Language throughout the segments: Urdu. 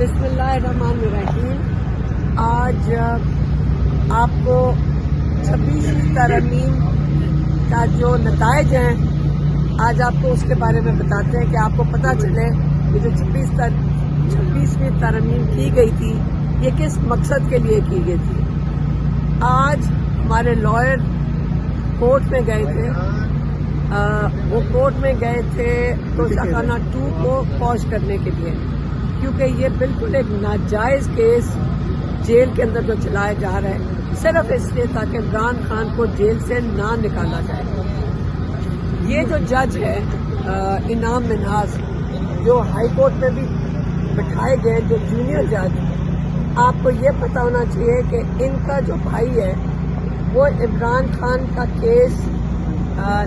بسم اللہ الرحمن الرحیم۔ آج آپ کو 26ویں ترمیم کا جو نتائج ہیں آج آپ کو اس کے بارے میں بتاتے ہیں کہ آپ کو پتہ چلے کہ جو 26ویں ترمیم کی گئی تھی یہ کس مقصد کے لیے کی گئی تھی۔ آج ہمارے لائر کورٹ میں گئے تھے، وہ کورٹ میں گئے تھے توشہ-خانہ 2 کو پوش کرنے کے لیے، کیونکہ یہ بالکل ایک ناجائز کیس جیل کے اندر جو چلایا جا رہا ہے صرف اس لیے تاکہ عمران خان کو جیل سے نہ نکالا جائے۔ یہ جو جج ہے انعام منہاس، جو ہائی کورٹ میں بھی بٹھائے گئے، جو جونیئر جج، آپ کو یہ پتہ ہونا چاہیے کہ ان کا جو بھائی ہے وہ عمران خان کا کیس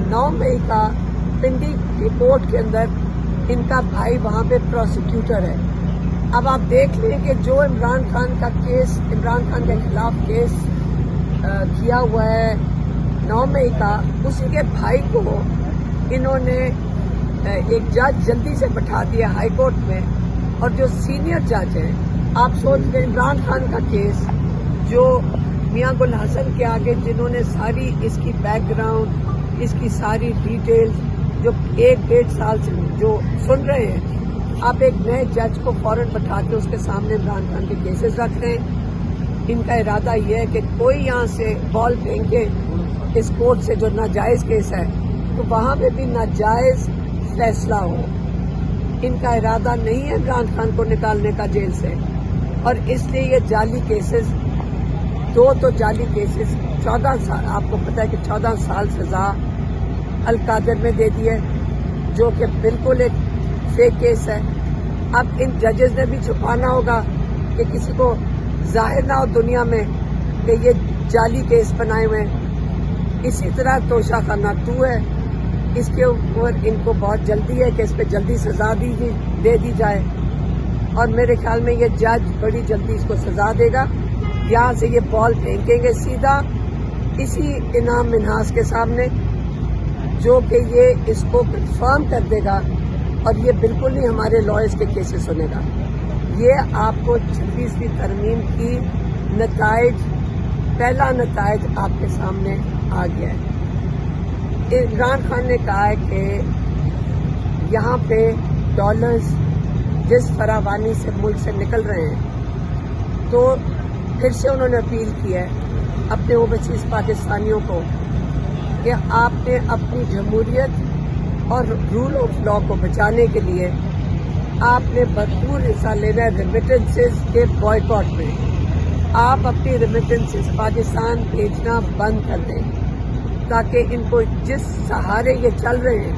9 مئی کا پنڈی کی کورٹ کے اندر ان کا بھائی وہاں پہ پروسیکیوٹر ہے۔ اب آپ دیکھ لیں کہ جو عمران خان کے خلاف کیس کیا ہوا ہے 9 مئی کا، اس کے بھائی کو انہوں نے ایک جج جلدی سے بٹھا دیا ہائی کورٹ میں، اور جو سینئر جج ہیں، آپ سوچ لیں عمران خان کا کیس جو میاں گل حسن کے آگے جنہوں نے ساری اس کی بیک گراؤنڈ، اس کی ساری ڈیٹیلز جو 1-1.5 سال سے جو سن رہے ہیں، آپ ایک نئے جج کو فوراً بٹھا کے اس کے سامنے عمران خان کے کیسز رکھ رہے ہیں۔ ان کا ارادہ یہ ہے کہ کوئی یہاں سے بال پھینکے اس کورٹ سے جو ناجائز کیس ہے تو وہاں پہ بھی ناجائز فیصلہ ہو۔ ان کا ارادہ نہیں ہے عمران خان کو نکالنے کا جیل سے، اور اس لیے یہ جعلی کیسز، تو جعلی کیسز 14 سال، آپ کو پتہ ہے کہ 14 سال سزا القادر میں دے دی ہے، جو کہ بالکل ایک فیک کیس ہے۔ اب ان ججز نے بھی چھپانا ہوگا کہ کسی کو ظاہر نہ ہو دنیا میں کہ یہ جعلی کیس بنائے ہوئے ہیں۔ اسی طرح توشہ-خانہ 2 ہے، اس کے اوپر ان کو بہت جلدی ہے کہ اس پہ جلدی سزا دے دی جائے، اور میرے خیال میں یہ جج بڑی جلدی اس کو سزا دے گا۔ یہاں سے یہ بال پھینکیں گے سیدھا اسی انعام منہاس کے سامنے، جو کہ یہ اس کو کنفرم کر دے گا، اور یہ بالکل نہیں ہمارے لائرز کے کیسز سنے گا۔ یہ آپ کو 26ویں ترمیم کی نتائج، پہلا نتائج آپ کے سامنے آ گیا ہے۔ عمران خان نے کہا ہے کہ یہاں پہ ڈالرز جس فراوانی سے ملک سے نکل رہے ہیں، تو پھر سے انہوں نے اپیل کی ہے اپنے اوورسیز پاکستانیوں کو کہ آپ نے اپنی جمہوریت اور رول آف لا کو بچانے کے لیے آپ نے بھرپور حصہ لینا ہے ریمیٹنسز کے بائیکاٹ میں۔ آپ اپنی ریمیٹنسز پاکستان بھیجنا بند کر دیں، تاکہ ان کو جس سہارے یہ چل رہے ہیں،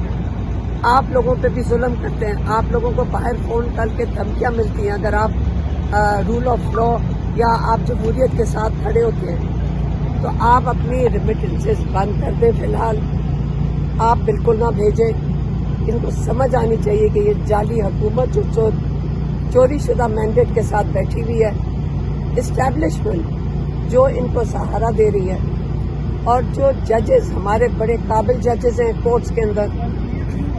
آپ لوگوں پہ بھی ظلم کرتے ہیں، آپ لوگوں کو باہر فون کر کے دھمکیاں ملتی ہیں اگر آپ رول آف لا یا آپ جمہوریت کے ساتھ کھڑے ہوتے ہیں، تو آپ اپنی ریمیٹنسز بند کر دیں۔ فی الحال آپ بالکل نہ بھیجیں۔ ان کو سمجھ آنی چاہیے کہ یہ جعلی حکومت جو چوری شدہ مینڈیٹ کے ساتھ بیٹھی ہوئی ہے، اسٹیبلشمنٹ جو ان کو سہارا دے رہی ہے، اور جو ججز ہمارے بڑے قابل ججز ہیں کورٹس کے اندر،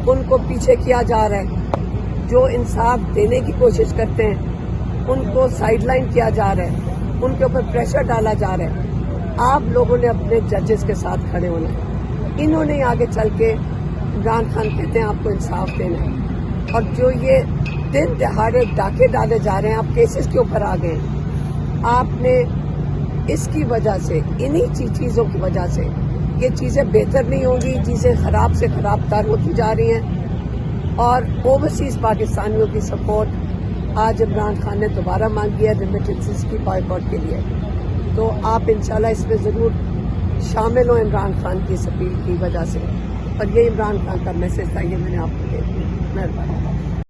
ان کو پیچھے کیا جا رہا ہے۔ جو انصاف دینے کی کوشش کرتے ہیں ان کو سائیڈ لائن کیا جا رہا ہے، ان کے اوپر پریشر ڈالا جا رہا ہے۔ آپ لوگوں نے اپنے ججز کے ساتھ کھڑے ہونا ہے۔ انہوں نے آگے چل کے عمران خان کہتے ہیں آپ کو انصاف دینا ہے، اور جو یہ دن دہاڑے ڈاکے ڈالے جا رہے ہیں، آپ کیسز کے اوپر آ گئے ہیں، آپ نے اس کی وجہ سے، انہی چیزوں کی وجہ سے یہ چیزیں بہتر نہیں ہوں گی، چیزیں خراب سے خراب تر ہوتی جا رہی ہیں، اور اوورسیز پاکستانیوں کی سپورٹ آج عمران خان نے دوبارہ مانگی ہے ریمیٹنسز کی بائیکاٹ کے لیے۔ تو آپ انشاءاللہ اس میں ضرور شامل ہوں عمران خان کی اس اپیل کی وجہ سے، اور یہ عمران خان کا میسج تھا، یہ میں نے آپ کو دے دیا۔ مہربانی۔